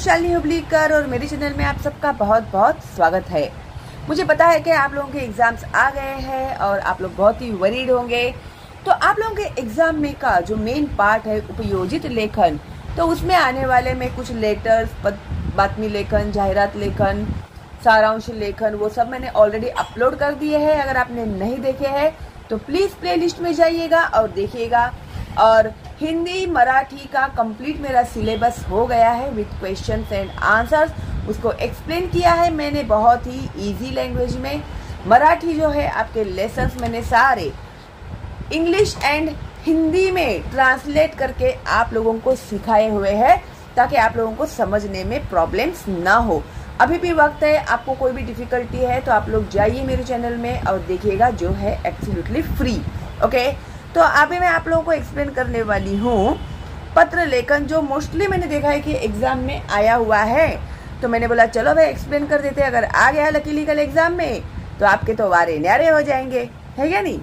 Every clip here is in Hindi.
शालिनी हुबलीकर और मेरे चैनल में आप सबका बहुत बहुत स्वागत है। मुझे पता है कि आप लोगों के एग्जाम्स आ गए हैं और आप लोग बहुत ही वरीड होंगे। तो आप लोगों के एग्जाम में का जो मेन पार्ट है उपयोजित लेखन, तो उसमें आने वाले में कुछ लेटर्स, बातमी लेखन, जाहिरात लेखन, सारांश लेखन, वो सब मैंने ऑलरेडी अपलोड कर दिए हैं। अगर आपने नहीं देखे हैं तो प्लीज़ प्लेलिस्ट में जाइएगा और देखिएगा। और हिंदी मराठी का कंप्लीट मेरा सिलेबस हो गया है विथ क्वेश्चंस एंड आंसर्स। उसको एक्सप्लेन किया है मैंने बहुत ही इजी लैंग्वेज में। मराठी जो है आपके लेसन्स मैंने सारे इंग्लिश एंड हिंदी में ट्रांसलेट करके आप लोगों को सिखाए हुए हैं ताकि आप लोगों को समझने में प्रॉब्लम्स ना हो। अभी भी वक्त है, आपको कोई भी डिफिकल्टी है तो आप लोग जाइए मेरे चैनल में और देखिएगा, जो है एब्सोल्युटली फ्री। ओके, तो अभी मैं आप लोगों को एक्सप्लेन करने वाली हूँ पत्र लेखन, जो मोस्टली मैंने देखा है कि एग्जाम में आया हुआ है। तो मैंने बोला चलो भाई एक्सप्लेन कर देते हैं। अगर आ गया लकीली कल एग्जाम में तो आपके तो वारे न्यारे हो जाएंगे, है क्या नहीं।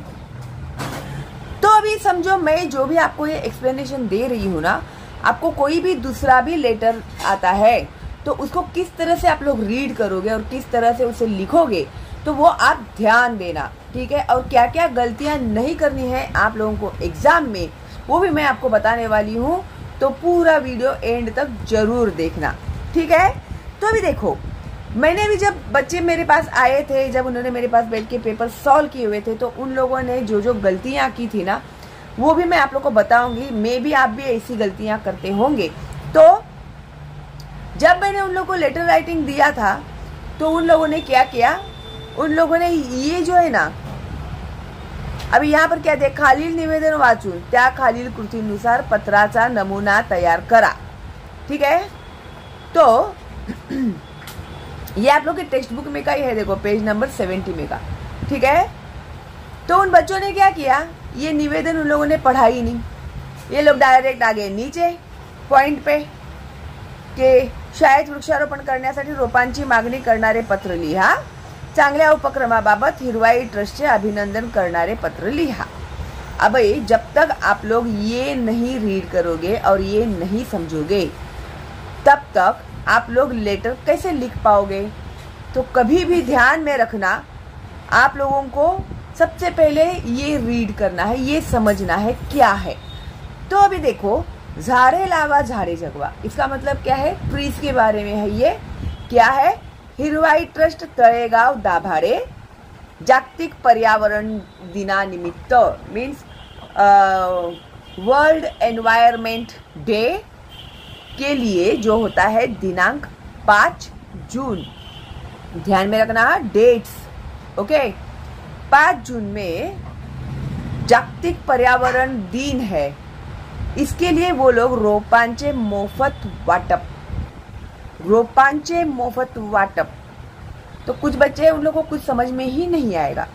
तो अभी समझो, मैं जो भी आपको ये एक्सप्लेनेशन दे रही हूँ ना, आपको कोई भी दूसरा भी लेटर आता है तो उसको किस तरह से आप लोग रीड करोगे और किस तरह से उसे लिखोगे, तो वो आप ध्यान देना, ठीक है। और क्या क्या गलतियां नहीं करनी है आप लोगों को एग्जाम में, वो भी मैं आपको बताने वाली हूँ। तो पूरा वीडियो एंड तक जरूर देखना, ठीक है। तो अभी देखो, मैंने भी जब बच्चे मेरे पास आए थे, जब उन्होंने मेरे पास बैठ के पेपर सॉल्व किए हुए थे, तो उन लोगों ने जो जो गलतियां की थी ना, वो भी मैं आप लोग को बताऊंगी। मे भी आप भी ऐसी गलतियां करते होंगे। तो जब मैंने उन लोगों को लेटर राइटिंग दिया था तो उन लोगों ने क्या किया, उन लोगों ने ये जो है ना, अभी यहाँ पर क्या दे, खालील निवेदन वाचून त्या खालील कृतीनुसार पत्राचा नमुना तैयार करा, ठीक है। तो ये आप लोग के टेक्स्ट बुक में का ही है, देखो पेज नंबर 70 में का, ठीक है। तो उन बच्चों ने क्या किया, ये निवेदन उन लोगों ने पढ़ा ही नहीं। ये लोग डायरेक्ट आ गए नीचे पॉइंट पे कि शाळेत वृक्षारोपण करण्यासाठी रोपांची मागणी करणारे पत्र लिहा, चांगल्या उपक्रमाबाबत हिरवाई ट्रस्टचे अभिनंदन करणारे पत्र लिहा। अब जब तक आप लोग ये नहीं रीड करोगे और ये नहीं समझोगे, तब तक आप लोग लेटर कैसे लिख पाओगे। तो कभी भी ध्यान में रखना, आप लोगों को सबसे पहले ये रीड करना है, ये समझना है क्या है। तो अभी देखो, झाड़े लावा झाड़े जगवा, इसका मतलब क्या है, ट्रीज के बारे में है। ये क्या है, हिरवाई ट्रस्ट तळेगाव दाभाडे जागतिक पर्यावरण दिनानिमित्त, मीन्स वर्ल्ड एनवायरमेंट डे के लिए जो होता है दिनांक 5 जून, ध्यान में रखना डेट्स, ओके। 5 जून में जागतिक पर्यावरण दिन है, इसके लिए वो लोग रोपांचे मोफत वाटप। तो कुछ बच्चे, उन लोगों को कुछ समझ में ही नहीं आएगा।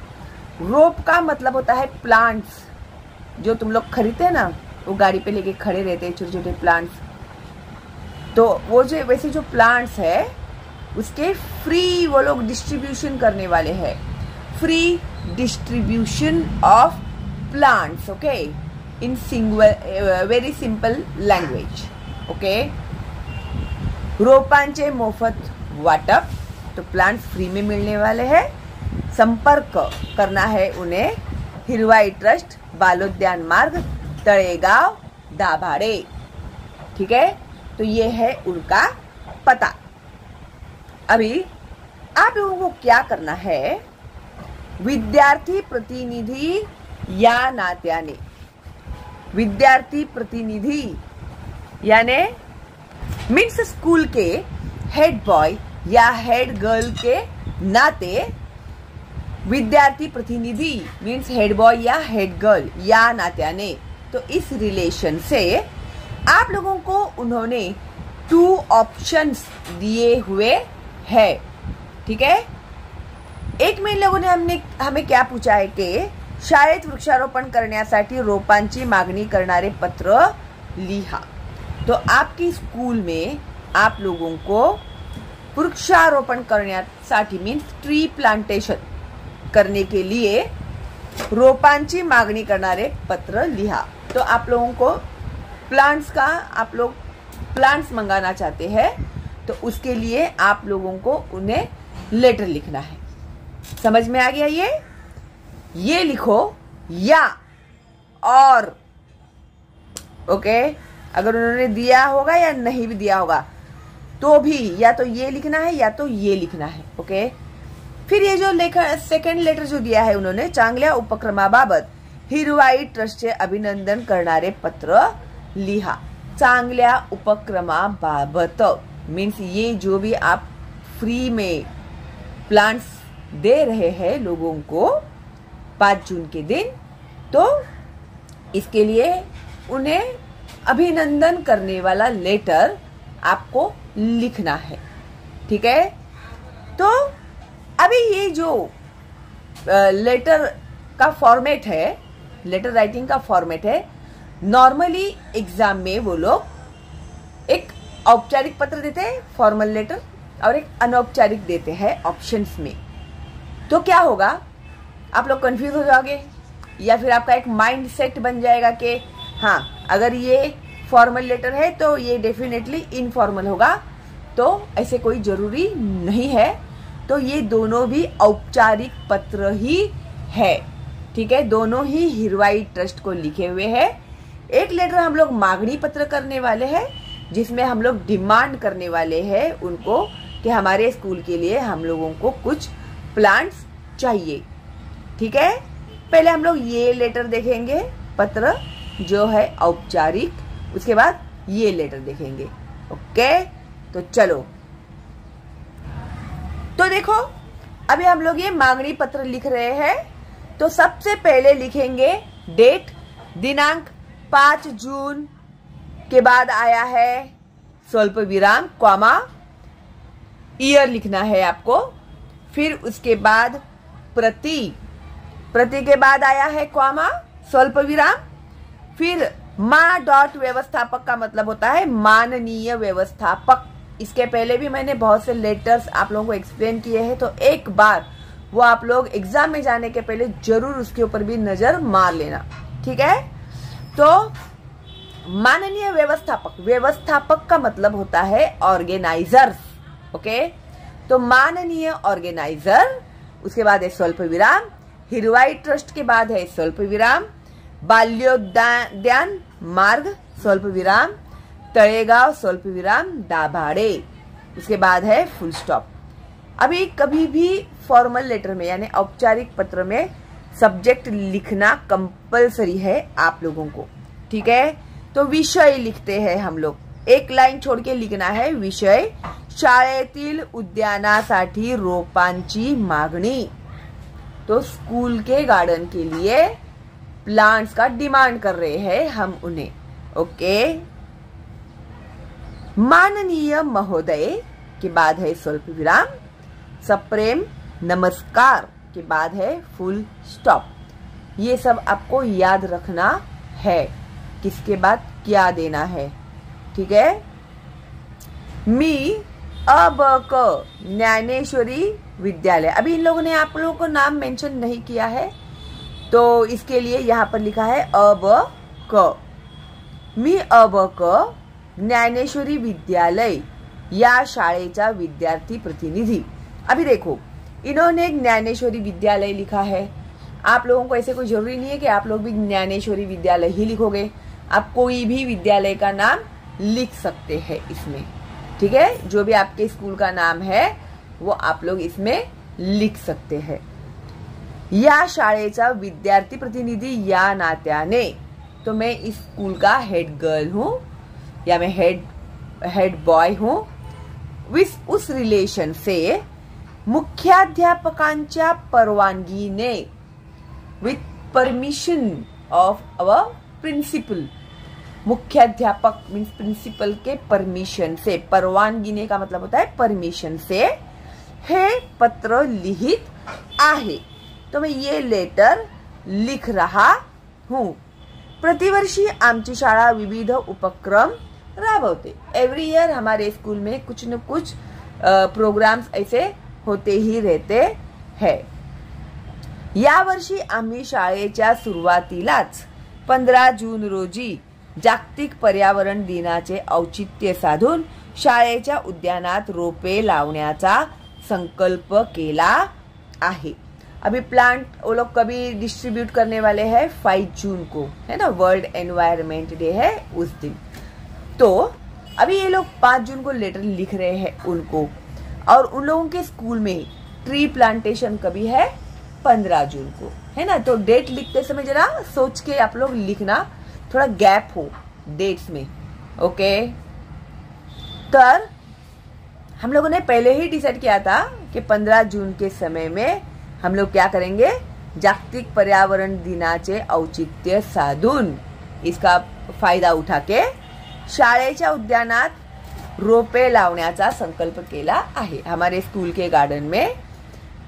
रोप का मतलब होता है प्लांट्स, जो तुम लोग खरीदते हैं ना, वो गाड़ी पे लेके खड़े रहते हैं, छोटे छोटे प्लांट्स। तो वो जो वैसे जो प्लांट्स है उसके फ्री वो लोग डिस्ट्रीब्यूशन करने वाले हैं, free distribution of plants, okay, in very simple language, okay. रोपांचे मोफत वाटप, तो प्लांट्स फ्री में मिलने वाले हैं। संपर्क करना है उन्हें हिरवाई ट्रस्ट, बालोद्यान मार्ग, तळेगाव दाभाडे, ठीक है। तो ये है उनका पता। अभी आप लोगों को क्या करना है, विद्यार्थी प्रतिनिधि या नात्याने, विद्यार्थी प्रतिनिधि यानी मीन्स स्कूल के हेड बॉय या हेड गर्ल के नाते, विद्यार्थी प्रतिनिधि मीन्स हेड बॉय या हेड गर्ल या नात्याने। तो इस रिलेशन से आप लोगों को उन्होंने 2 ऑप्शंस दिए हुए है, ठीक है। एक में इन लोगों ने हमें क्या पूछा है कि शाळेत वृक्षारोपण करण्यासाठी रोपांची मागणी करणारे पत्र लिहा। तो आपकी स्कूल में आप लोगों को वृक्षारोपण करण्यासाठी मीन्स ट्री प्लांटेशन करने के लिए रोपांची मागणी करणारे पत्र लिहा। तो आप लोगों को प्लांट्स का, आप लोग प्लांट्स मंगाना चाहते हैं तो उसके लिए आप लोगों को उन्हें लेटर लिखना है। समझ में आ गया? ये लिखो या और। ओके, अगर उन्होंने दिया होगा या नहीं भी दिया होगा तो भी या तो ये लिखना है या तो ये लिखना है। ओके, फिर ये जो सेकंड लेटर जो दिया है उन्होंने, चांगल्या उपक्रमाबाबत हिरवाई ट्रस्टचे अभिनंदन करणारे पत्र लिहा। चांगल्या उपक्रमाबाबत मीन्स ये जो भी आप फ्री में प्लांट्स दे रहे हैं लोगों को 5 जून के दिन, तो इसके लिए उन्हें अभिनंदन करने वाला लेटर आपको लिखना है। ठीक है, तो अभी ये जो लेटर का फॉर्मेट है, लेटर राइटिंग का फॉर्मेट है, नॉर्मली एग्जाम में वो लोग एक औपचारिक पत्र देते हैं फॉर्मल लेटर और एक अनौपचारिक देते हैं ऑप्शंस में। तो क्या होगा, आप लोग कंफ्यूज हो जाओगे या फिर आपका एक माइंड सेट बन जाएगा कि हाँ, अगर ये फॉर्मल लेटर है तो ये डेफिनेटली इनफॉर्मल होगा, तो ऐसे कोई जरूरी नहीं है। तो ये दोनों भी औपचारिक पत्र ही है। ठीक है, दोनों ही हिरवाई ट्रस्ट को लिखे हुए हैं। एक लेटर हम लोग मांगनी पत्र करने वाले हैं जिसमें हम लोग डिमांड करने वाले हैं उनको कि हमारे स्कूल के लिए हम लोगों को कुछ प्लांट्स चाहिए। ठीक है, पहले हम लोग ये लेटर देखेंगे, पत्र जो है औपचारिक, उसके बाद ये लेटर देखेंगे। ओके, तो चलो, तो देखो अभी हम लोग ये मांगनी पत्र लिख रहे हैं। तो सबसे पहले लिखेंगे डेट, दिनांक 5 जून के बाद आया है स्वल्प विराम कॉमा, ईयर लिखना है आपको। फिर उसके बाद प्रति, प्रति के बाद आया है कॉमा, स्वल्प विराम। फिर मा डॉट व्यवस्थापक का मतलब होता है माननीय व्यवस्थापक। इसके पहले भी मैंने बहुत से लेटर्स आप लोगों को एक्सप्लेन किए हैं, तो एक बार वो आप लोग एग्जाम में जाने के पहले जरूर उसके ऊपर भी नजर मार लेना। ठीक है, तो माननीय व्यवस्थापक, व्यवस्थापक का मतलब होता है ऑर्गेनाइजर्स। ओके, तो माननीय ऑर्गेनाइजर, उसके बाद है स्वल्प विराम, हिरवाई ट्रस्ट के बाद है स्वल्प विराम, बाल्योद्यान मार्ग स्वल्प विराम, तळेगाव स्वल्प विराम, दाभाडे, उसके बाद है फुल स्टॉप। अभी कभी भी फॉर्मल लेटर में यानी औपचारिक पत्र में सब्जेक्ट लिखना कंपलसरी है आप लोगों को। ठीक है, तो विषय लिखते हैं हम लोग, एक लाइन छोड़ के लिखना है विषय, शाळेतील उद्यानासाठी रोपांची मागणी। तो स्कूल के गार्डन के लिए प्लांट्स का डिमांड कर रहे हैं हम उन्हें। ओके, माननीय महोदय के बाद है स्वल्प विराम, सप्रेम नमस्कार के बाद है फुल स्टॉप। ये सब आपको याद रखना है, किसके बाद क्या देना है। ठीक है, मी अबक ज्ञानेश्वरी विद्यालय, अभी इन लोगों ने आप लोगों को नाम मेंशन नहीं किया है, तो इसके लिए यहाँ पर लिखा है अबक। मी अबक ज्ञानेश्वरी विद्यालय या शाळेचा विद्यार्थी प्रतिनिधि। अभी देखो, इन्होंने ज्ञानेश्वरी विद्यालय लिखा है, आप लोगों को ऐसे कोई जरूरी नहीं है कि आप लोग भी ज्ञानेश्वरी विद्यालय ही लिखोगे, आप कोई भी विद्यालय का नाम लिख सकते हैं इसमें। ठीक है, जो भी आपके स्कूल का नाम है वो आप लोग इसमें लिख सकते हैं। या शाळेचा विद्यार्थी प्रतिनिधि या नात्याने, तो मैं इस स्कूल का हेड गर्ल हूँ या मैं हेड बॉय हूँ, उस रिलेशन से मुख्याध्यापकांच्या परवानगीने, with permission of our principal. मुख्याध्यापक मीन्स प्रिंसिपल के परमिशन से, परवानगीने का मतलब होता है परमिशन से, हे पत्र लिहित आहे। तो मैं ये लेटर लिख रहा हूँ। प्रतिवर्षी आमची शाळा विविध उपक्रम राबवते। एवरी ईयर हमारे स्कूल में कुछ न कुछ प्रोग्राम्स ऐसे होते ही रहते हैं। या वर्षी आम्ही शाळेच्या सुरुवातीलाच 15 जून रोजी जागतिक पर्यावरण दिनाचे औचित्य साधून शाळेच्या उद्यानात रोपे लावण्याचा संकल्प केला आहे। अभी प्लांट वो लोग कभी डिस्ट्रीब्यूट करने वाले हैं 5 जून को, है ना, वर्ल्ड एनवायरनमेंट डे है उस दिन। तो अभी ये लोग 5 जून को लेटर लिख रहे हैं उनको, और उन लोगों के स्कूल में ट्री प्लांटेशन कभी है 15 जून को, है ना। तो डेट लिखते समय जरा सोच के आप लोग लिखना, थोड़ा गैप हो डेट्स में, ओके। तर हम लोगों ने पहले ही डिसाइड किया था कि 15 जून के समय में हम लोग क्या करेंगे, जागतिक पर्यावरण दिनाचे औचित्य साधून इसका फायदा उठा के शाळेच्या उद्यानात रोपे लावण्याचा संकल्प केला आहे। हमारे स्कूल के गार्डन में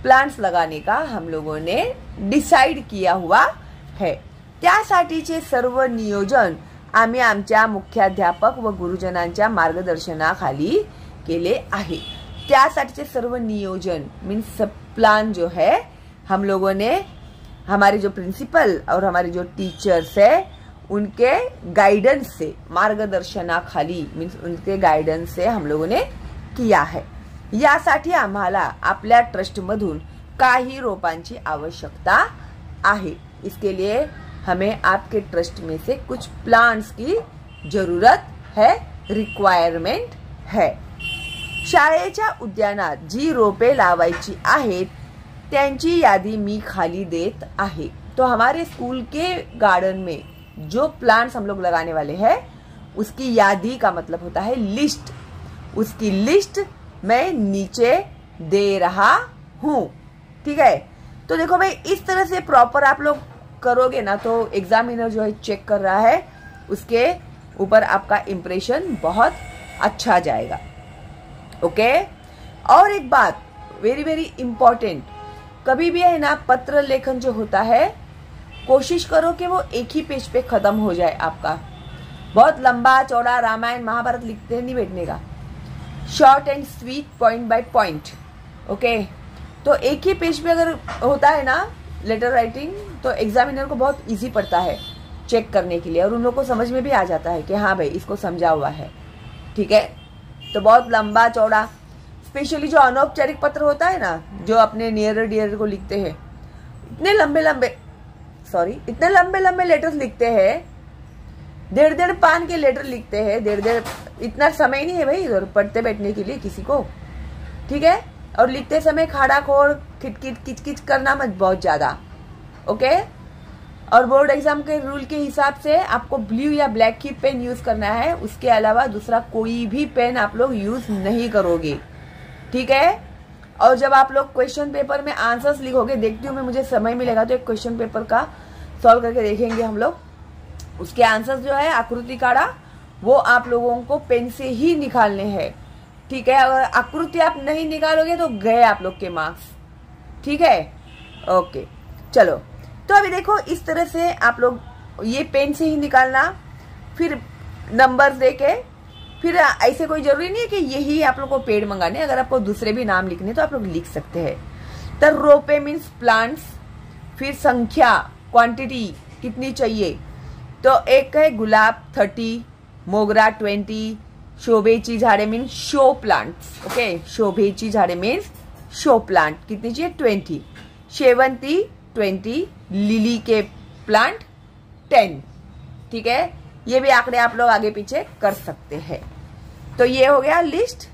प्लांट्स लगाने का हम लोगों ने डिसाइड किया हुआ है। त्यासाठीचे सर्व नियोजन आम्ही आमच्या मुख्याध्यापक व गुरुजनांच्या मार्गदर्शनाखाली केले आहे। त्यासाठीचे सर्व नियोजन मीन्स प्लान जो है हम लोगों ने हमारे जो प्रिंसिपल और हमारे जो टीचर्स है उनके गाइडेंस से, मार्गदर्शनाखाली मीन्स उनके गाइडेंस से हम लोगों ने किया है। यासाठी आम्हाला आपल्या ट्रस्ट मधून काही रोपांची आवश्यकता आहे। इसके लिए हमें आपके ट्रस्ट में से कुछ प्लांट्स की जरूरत है, रिक्वायरमेंट है। शाळेच्या उद्यानात जी रोपे लावायची आहेत त्यांची यादी मी खाली देत आहे। तो हमारे स्कूल के गार्डन में जो प्लांट्स हम लोग लगाने वाले हैं उसकी यादी का मतलब होता है लिस्ट, उसकी लिस्ट मैं नीचे दे रहा हूँ, ठीक है। तो देखो भाई, इस तरह से प्रॉपर आप लोग करोगे ना तो एग्जामिनर जो है चेक कर रहा है, उसके ऊपर आपका इंप्रेशन बहुत अच्छा जाएगा, ओके। और एक बात वेरी वेरी इंपॉर्टेंट, कभी भी है ना पत्र लेखन जो होता है कोशिश करो कि वो एक ही पेज पे खत्म हो जाए आपका। बहुत लंबा चौड़ा रामायण महाभारत लिखते नहीं बैठने का, short and sweet, point by point, okay. तो एक ही पेज पे अगर होता है ना लेटर राइटिंग तो एग्जामिनर को बहुत इजी पड़ता है चेक करने के लिए, और उन लोगों को समझ में भी आ जाता है कि हाँ भाई इसको समझा हुआ है, ठीक है। तो बहुत लंबा चौड़ा, स्पेशली जो अनौपचारिक पत्र होता है ना, जो अपने नियर डियर को लिखते हैं, इतने लंबे लंबे लेटर्स लिखते हैं, 1.5 पान के लेटर लिखते हैं, 1.5 इतना समय नहीं है भाई इधर पढ़ते बैठने के लिए किसी को, ठीक है। और लिखते समय खाड़ा खोड़ खिटखिट किचकिच करना मत बहुत ज्यादा, ओके। और बोर्ड एग्जाम के रूल के हिसाब से आपको ब्लू या ब्लैक की पेन यूज करना है, उसके अलावा दूसरा कोई भी पेन आप लोग यूज नहीं करोगे, ठीक है। और जब आप लोग क्वेश्चन पेपर में आंसर्स लिखोगे, देखती हूँ मैं, मुझे समय मिलेगा तो एक क्वेश्चन पेपर का सॉल्व करके देखेंगे हम लोग। उसके आंसर्स जो है आकृति काढ़ा वो आप लोगों को पेन से ही निकालने हैं, ठीक है। अगर आकृति आप नहीं निकालोगे तो गए आप लोग के मार्क्स, ठीक है, ओके। चलो, तो अभी देखो इस तरह से आप लोग ये पेन से ही निकालना, फिर नंबर्स देके, फिर ऐसे कोई जरूरी नहीं है कि यही आप लोग को पेड़ मंगाने, अगर आपको दूसरे भी नाम लिखने तो आप लोग लिख सकते हैं। तो रोपे मीन्स प्लांट्स, फिर संख्या क्वांटिटी कितनी चाहिए, तो एक है गुलाब 30, मोगरा 20, शोभेची झाड़े मीन्स शो प्लांट्स, ओके। शोभेची झाड़े मीन्स शो प्लांट कितनी चाहिए 20, शेवंती 20, लिली के प्लांट 10, ठीक है। ये भी आंकड़े आप लोग आगे पीछे कर सकते हैं। तो ये हो गया लिस्ट।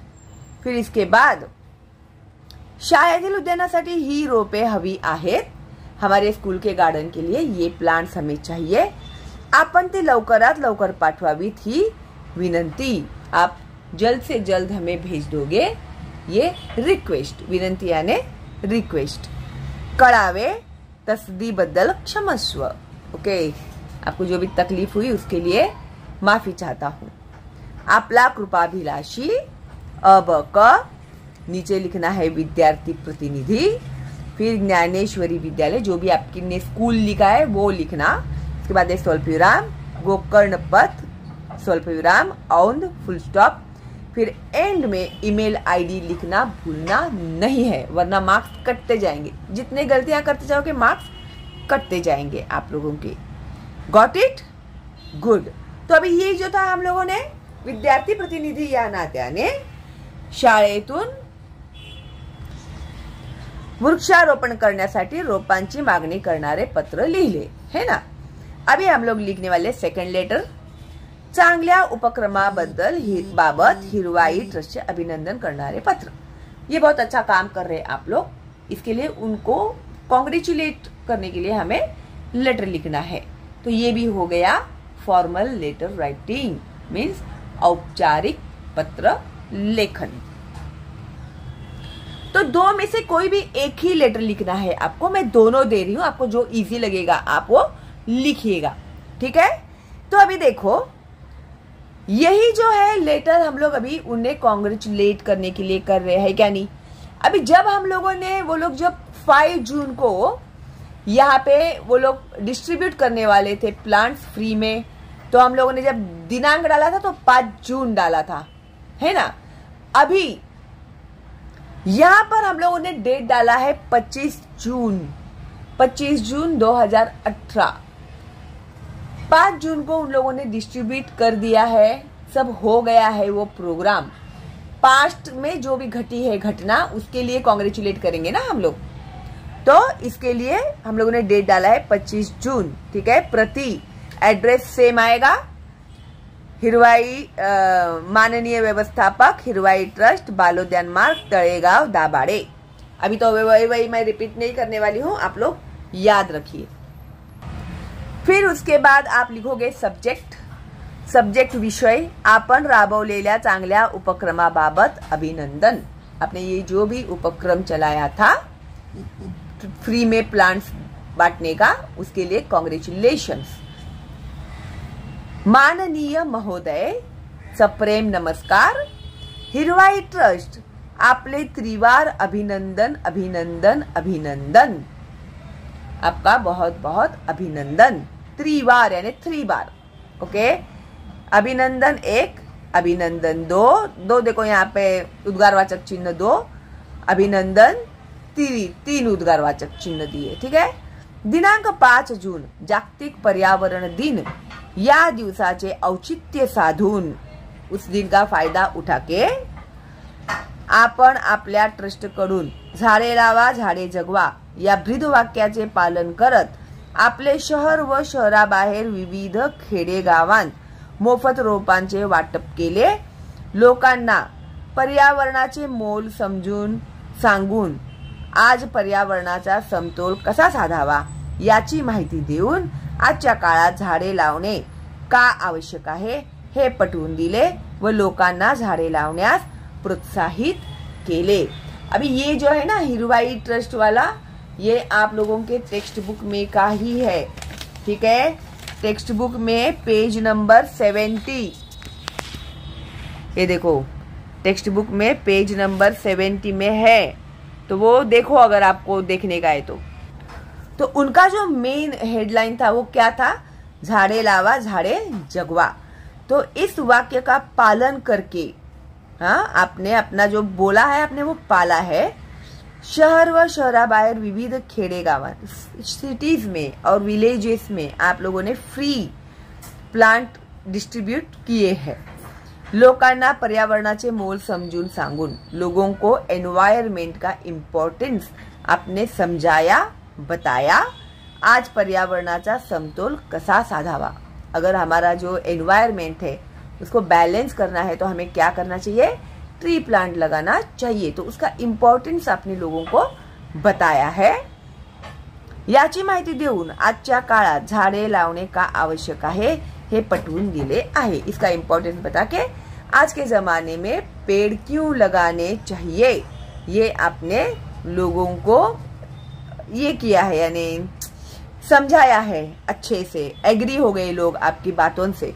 फिर इसके बाद शाळेतील उद्यानासाठी ही रोपे हवी आहेत, हमारे स्कूल के गार्डन के लिए ये प्लांट्स हमें चाहिए, आपण ते लवकरात लवकर पाठवावीत ही विनंती। आप जल्द से जल्द हमें भेज दोगे ये रिक्वेस्ट, विनंती यानी रिक्वेस्ट। कळावे तसदीबद्दल क्षमस्व, ओके। आपको जो भी तकलीफ हुई उसके लिए माफी चाहता हूँ। आपला कृपाभिलाषी अब क, नीचे लिखना है विद्यार्थी प्रतिनिधि, फिर ज्ञानेश्वरी विद्यालय, जो भी आपकी ने स्कूल लिखा है वो लिखना, उसके बाद स्वल्पविराम, गोकर्ण पथ, स्वल्पविराम, औंध, फुल स्टॉप, फिर एंड में ईमेल आईडी लिखना भूलना नहीं है, वरना मार्क्स कटते जाएंगे। जितने गलतियां करते जाओगे मार्क्स कटते जाएंगे आप लोगों के। Got it? गुड। तो अभी ये जो था हम लोगों ने विद्यार्थी प्रतिनिधी या नात्याने शाळेतून वृक्षारोपण करण्यासाठी रोपांची मागणी करणारे पत्र लिहिले है ना। अभी हम लोग लिखने वाले सेकंड लेटर। चांगल्या उपक्रमाबद्दल बाबत हिरवाई ट्रस्ट से अभिनंदन करणारे पत्र। ये बहुत अच्छा काम कर रहे हैं आप लोग, इसके लिए उनको कॉन्ग्रेचुलेट करने के लिए हमें लेटर लिखना है। तो ये भी हो गया फॉर्मल लेटर राइटिंग, मीन्स औपचारिक पत्र लेखन। तो दो में से कोई भी एक ही लेटर लिखना है आपको। मैं दोनों दे रही हूं, आपको जो इजी लगेगा आप वो लिखिएगा, ठीक है। तो अभी देखो, यही जो है लेटर हम लोग अभी उन्हें कॉन्ग्रेचुलेट करने के लिए कर रहे हैं, क्या नहीं। अभी जब हम लोगों ने वो लोग जब 5 जून को यहाँ पे वो लोग डिस्ट्रीब्यूट करने वाले थे प्लांट्स फ्री में, तो हम लोगों ने जब दिनांक डाला था तो 5 जून डाला था, है ना। अभी यहाँ पर हम लोगों ने डेट डाला है 25 जून 2018। 5 जून को उन लोगों ने डिस्ट्रीब्यूट कर दिया है, सब हो गया है वो प्रोग्राम। पास्ट में जो भी घटी है घटना, उसके लिए कॉन्ग्रेचुलेट करेंगे ना हम लोग। तो इसके लिए हम लोगों ने डेट डाला है 25 जून, ठीक है। प्रति एड्रेस सेम आएगा, हिरवाई माननीय व्यवस्थापक हिरवाई ट्रस्ट, बालोद्यान मार्ग, तळेगाव, दाभाडे। अभी तो वही मैं रिपीट नहीं करने वाली हूँ, आप लोग याद रखिए। फिर उसके बाद आप लिखोगे सब्जेक्ट विषय, आपण राबवलेल्या चांगल्या उपक्रमाबाबत अभिनंदन। आपने ये जो भी उपक्रम चलाया था फ्री में प्लांट्स बांटने का, उसके लिए कॉन्ग्रेचुलेशंस। माननीय महोदय, सप्रेम नमस्कार। हिरवाई ट्रस्ट आपले त्रिवार अभिनंदन अभिनंदन अभिनंदन। आपका बहुत बहुत अभिनंदन। त्रिवार यानी 3 बार, ओके। अभिनंदन 1, अभिनंदन 2 देखो यहाँ पे उद्गारवाचक चिन्ह 2, अभिनंदन 3 उद्गारवाचक चिन्ह दिए, ठीक है। दिनांक 5 जून जागतिक पर्यावरण दिन, या दिवसाचे औचित्य साधून, उस दिन का फायदा उठा के आपण आपल्या ट्रस्ट कडून झाडे लावा झाडे जगवा या ब्रीदवाक्याचे पालन करत आपले शहर व शहराबाहेर विविध खेडेगावांत मोफत रोपांचे वाटप केले। लोकांना पर्यावरणाचे मोल समजून सांगून आज पर्यावरणाचा समतोल कसा साधावा याची माहिती देऊन आजच्या काळात झाडे लावणे का आवश्यक आहे हे पटवून दिले व लोकांना झाडे लावण्यास प्रोत्साहित केले। अभी ये जो है ना हिरवाई ट्रस्ट वाला, ये आप लोगों के टेक्स्ट बुक में का ही है, ठीक है। टेक्स्ट बुक में पेज नंबर 70, ये देखो टेक्स्ट बुक में पेज नंबर 70 में है, तो वो देखो अगर आपको देखने का है तो उनका जो मेन हेडलाइन था वो क्या था, झाड़े लावा झाड़े जगवा। तो इस वाक्य का पालन करके, हाँ, आपने अपना जो बोला है आपने वो पाला है। शहर व शहराबाहेर विविध खेडेगावात, सिटीज में और विलेजेस में आप लोगों ने फ्री प्लांट डिस्ट्रीब्यूट किए हैं। लोकांना पर्यावरणाचे मोल समजून सांगून लोगों को एनवायरमेंट का इम्पोर्टेंस आपने समझाया, बताया। आज पर्यावरणाचा समतोल कसा साधावा, अगर हमारा जो एनवायरमेंट है उसको बैलेंस करना है तो हमें क्या करना चाहिए, ट्री प्लांट लगाना चाहिए। तो उसका इम्पॉर्टन्स आपने लोगों को बताया है। याची माहिती देऊन आजच्या काळात झाडे लावणे का आवश्यक आहे हे पटवून दिले आहे। इसका इम्पोर्टेंस बता के आज के जमाने में पेड़ क्यों लगाने चाहिए ये आपने लोगों को ये किया है, यानी समझाया है अच्छे से। एग्री हो गए लोग आपकी बातों से।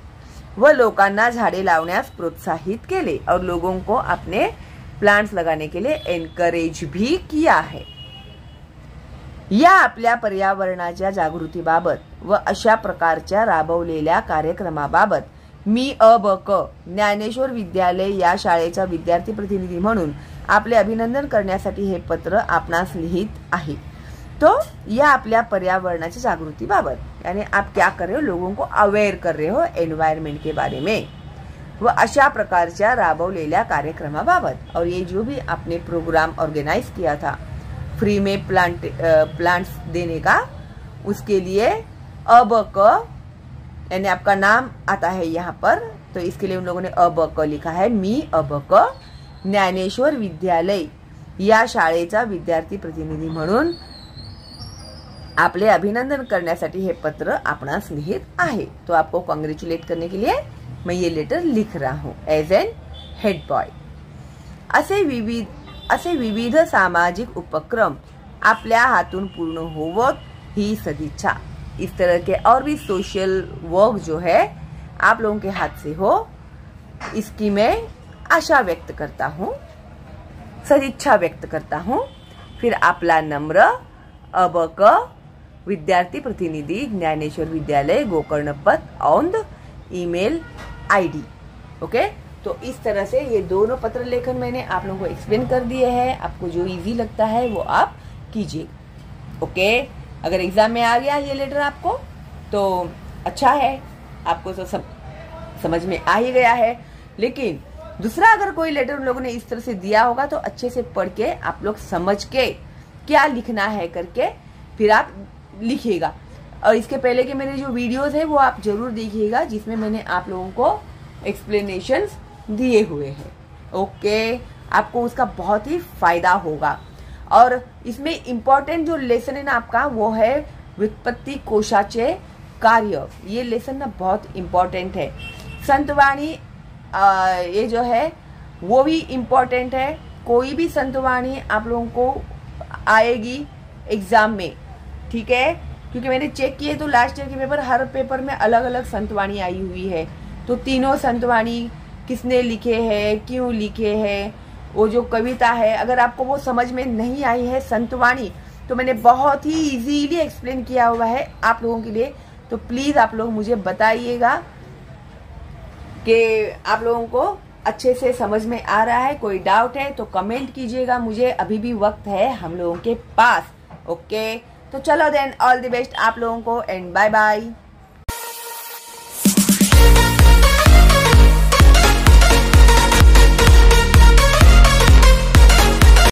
वह लोकांना झाडे लावण्यास प्रोत्साहित केले और लोगों को अपने प्लांट्स लगाने के लिए एनकरेज भी किया है। या आपल्या पर्यावरणाच्या जागृतीबाबत व अशा प्रकारच्या राबवलेल्या कार्यक्रमाबाबत मी अ.ब.क. ज्ञानेश्वर विद्यालय या शाळेचा विद्यार्थी प्रतिनिधी म्हणून आपले अभिनंदन करण्यासाठी हे पत्र आपणास लिहित आहे। तो यह आपल्या पर्यावरणाची जागृती बाबत, यानी आप क्या कर रहे हो, लोगों को अवेयर कर रहे हो एनवायरमेंट के बारे में। व अशा प्रकारच्या राबवलेल्या कार्यक्रमाबाबत। और ये जो भी आपने प्रोग्राम ऑर्गेनाइज किया था फ्री में प्लांट्स देने का, उसके लिए अब क यानी आपका नाम आता है यहाँ पर, तो इसके लिए उन लोगों ने अब क लिखा है। मी अब क ज्ञानेश्वर विद्यालय या शाळेचा विद्यार्थी प्रतिनिधी म्हणून आपले अभिनंदन करण्यासाठी हे पत्र आपणास लिहित आहे। तो आपको कॉन्ग्रेचुलेट करने के लिए मैं ये लेटर लिख रहा हूँ एज एन हेड बॉय। असे विविध सामाजिक उपक्रम आपल्या हातून पूर्ण होवोत ही सदिच्छा। इस तरह के और भी सोशल वर्क जो है आप लोगों के हाथ से हो, इसकी मैं आशा व्यक्त करता हूँ, सदिच्छा व्यक्त करता हूँ। फिर आपला नम्र अब क विद्यार्थी प्रतिनिधि Dnyaneshwar Vidyalaya Gokarnapath on the email ID। Okay, तो इस तरह से ये दोनों पत्र लेखन मैंने आप लोगों को एक्सप्लेन कर दिए हैं। आपको जो इजी लगता है वो आप कीजिए। ओके, अगर एग्जाम में आ गया ये लेटर आपको तो अच्छा है, आपको तो सब समझ में आ ही गया है। लेकिन दूसरा अगर कोई लेटर उन लोगों ने इस तरह से दिया होगा तो अच्छे से पढ़ के आप लोग समझ के क्या लिखना है करके फिर आप लिखिएगा। और इसके पहले के मेरे जो वीडियोस है वो आप जरूर देखिएगा, जिसमें मैंने आप लोगों को एक्सप्लेनेशंस दिए हुए हैं। ओके, आपको उसका बहुत ही फायदा होगा। और इसमें इम्पॉर्टेंट जो लेसन है ना आपका, वो है व्युत्पत्ति कोशाचे कार्य। ये लेसन ना बहुत इम्पॉर्टेंट है। संतवाणी ये जो है वो भी इम्पॉर्टेंट है। कोई भी संतवाणी आप लोगों को आएगी एग्जाम में, ठीक है, क्योंकि मैंने चेक किए तो लास्ट ईयर के पेपर हर पेपर में अलग अलग संतवाणी आई हुई है। तो तीनों संतवाणी किसने लिखे हैं, क्यों लिखे हैं, वो जो कविता है, अगर आपको वो समझ में नहीं आई है संतवाणी, तो मैंने बहुत ही इजीली एक्सप्लेन किया हुआ है आप लोगों के लिए। तो प्लीज आप लोग मुझे बताइएगा कि आप लोगों को अच्छे से समझ में आ रहा है। कोई डाउट है तो कमेंट कीजिएगा, मुझे अभी भी वक्त है हम लोगों के पास। ओके, तो चलो देन, ऑल द बेस्ट आप लोगों को एंड बाय बाय।